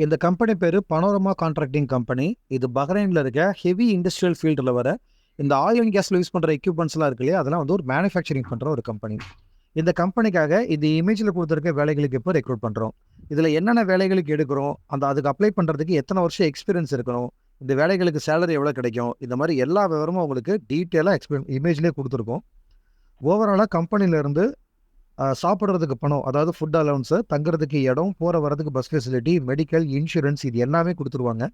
இந்த கம்பெனி பேரு panorama contracting company. இது பஹ்ரைன்ல இருக்க ஹெவி இண்டஸ்ட்ரியல் ஃபீல்டுல வர இந்த ஆயில் அண்ட் கேஸ்ல யூஸ் பண்ற எக்யூப்மெண்ட்ஸ்லாம் இருக்கு இல்லையா? அதெல்லாம் வந்து ஒரு மேனுஃபேக்சரிங் பண்ற ஒரு கம்பெனி. இந்த கம்பெனிக்காக இந்த இமேஜ்ல குடுத்திருக்க வேலைகளுக்கு இப்போ ரெக்ரூட் பண்றோம். இதுல என்னென்ன வேலைகளுக்கு எடுக்கிறோம், அதுக்கு அப்ளை பண்றதுக்கு எத்தன வருஷம் எக்ஸ்பீரியன்ஸ் இருக்கணும், இந்த வேலைகளுக்கு சேலரி எவ்வளோ கிடைக்கும், இந்த மாரி எல்லா விவரமும் உங்களுக்கு டீட்டெயிலா இமேஜ்லயே குடுத்துருக்கோம். ஓவராலா கம்பெனில இருந்து சாப்பிடுறதுக்கு பணம், அதாவது ஃபுட் அலவன்ஸு, தங்குறதுக்கு இடம், போற வரதுக்கு பஸ் ஃபெசிலிட்டி, மெடிக்கல், இன்சூரன்ஸ் இது எல்லாமே குடுத்துருவாங்க.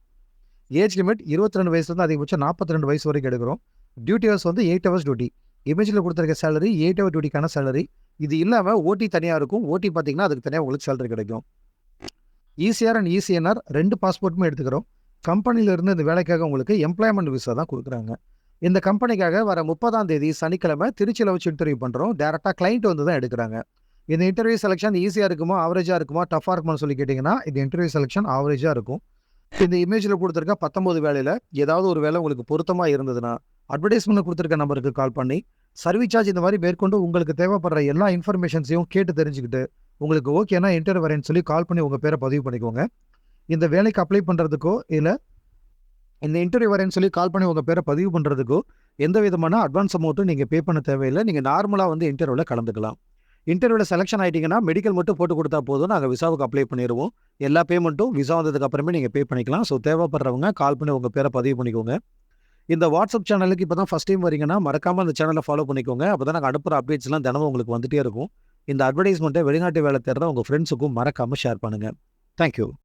ஏஜ் லிமிட் 22 வயசுலேருந்து அதிகபட்சம் 42 வயசு வரைக்கும் எடுக்கிறோம். டியூட்டி ஹவர்ஸ் வந்து 8 ஹவர்ஸ் டியூட்டி. இமேஜ்ல குடுத்திருக்க சேலரி 8 ஹவர் டியூட்டிக்கான சேலரி. இது இல்லாம ஓடி தனியா இருக்கும். ஓடி பார்த்தீங்கன்னா, அதுக்கு தனியா உங்களுக்கு சேலரி கிடைக்கும். ஈசிஆர் அண்ட் இசிஎன்ஆர் 2 பாஸ்போர்ட்டுமே எடுத்துக்கிறோம். கம்பெனில இருந்து இந்த வேலைக்காக உங்களுக்கு எம்ப்ளாய்மென்ட் விசா தான் குடுக்குறாங்க. இந்த கம்பெனிக்காக வர 30ஆம் தேதி சனிக்கிழமை திருச்சியில வச்சு இன்டர்வியூ பண்றோம். டைரக்ட்டா கிளையண்ட் வந்து தான் எடுக்குறாங்க. இந்த இன்டர்வியூ செலக்ஷன் ஈஸியா இருக்குமா? ஆவரேஜா இருக்குமா? டஃப்பா இருக்குமான்னு சொல்லி கேட்டீங்கன்னா, இந்த இன்டர்வியூ செலக்ஷன் ஆவரேஜா இருக்கும். இந்த இமேஜ்ல குடுத்திருக்க 19 வேலையில ஏதாவது ஒரு வேலை உங்களுக்கு பொருத்தமா இருந்ததுன்னா, அட்வர்டைஸ்மென்ட்ல குடுத்திருக்க நம்பருக்கு கால் பண்ணி, சர்வீஸ் சார்ஜ் இந்த மாரி மேற்கொண்டு உங்களுக்கு தேவைப்படுற எல்லா இன்ஃபர்மேஷன்ஸையும் கேட்டு தெரிஞ்சுக்கிட்டு, உங்களுக்கு ஓகேன்னா இன்டர்வியூ வரேன்னு சொல்லி கால் பண்ணி உங்க பேர பதிவு பண்ணிக்கோங்க. இந்த வேலைக்கு அப்ளை பண்றதுக்கோ, இல்ல இந்த இன்டர்வியூ வரேன்னு சொல்லி கால் பண்ணி உங்க பேர பதிவு பண்றதுக்கோ, எந்த விதமான அட்வான்ஸ் அமௌண்ட்டும் நீங்க பே பண்ண தேவையில்ல. நீங்க நார்மலா வந்து இன்டர்வியூல கலந்துக்கலாம். இன்டர்வியூல செலக்ஷன் ஆயிட்டீங்கன்னா, மெடிக்கல் மட்டும் போட்டு குடுத்தா போதும். நாங்க விசாவுக்கு அப்ளை பண்ணிருவோம். எல்லா பேமெண்ட்டும் விசா வந்ததுக்கு அப்புறமே நீங்க பே பண்ணிக்கலாம். ஸோ தேவைப்படுறவங்க கால் பண்ணி உங்க பேர பதிவு பண்ணிக்கோங்க. இந்த வாட்ஸ்அப் சேனலுக்கு இப்ப தான் ஃபர்ஸ்ட் டைம் வரீங்கன்னா, மறக்காம அந்த சேனல ஃபாலோ பண்ணிக்கோங்க. அப்பதான் நாங்க அனுப்புற அப்டேட்ஸ்லாம் தினமும் உங்களுக்கு வந்துட்டே இருக்கும். இந்த அட்வர்டைஸ்மென்ட்ட வெளிநாட்டு வேலை தேடுற உங்க ஃப்ரெண்ட்ஸுக்கும் மறக்காம ஷேர் பண்ணுங்க. Thank you.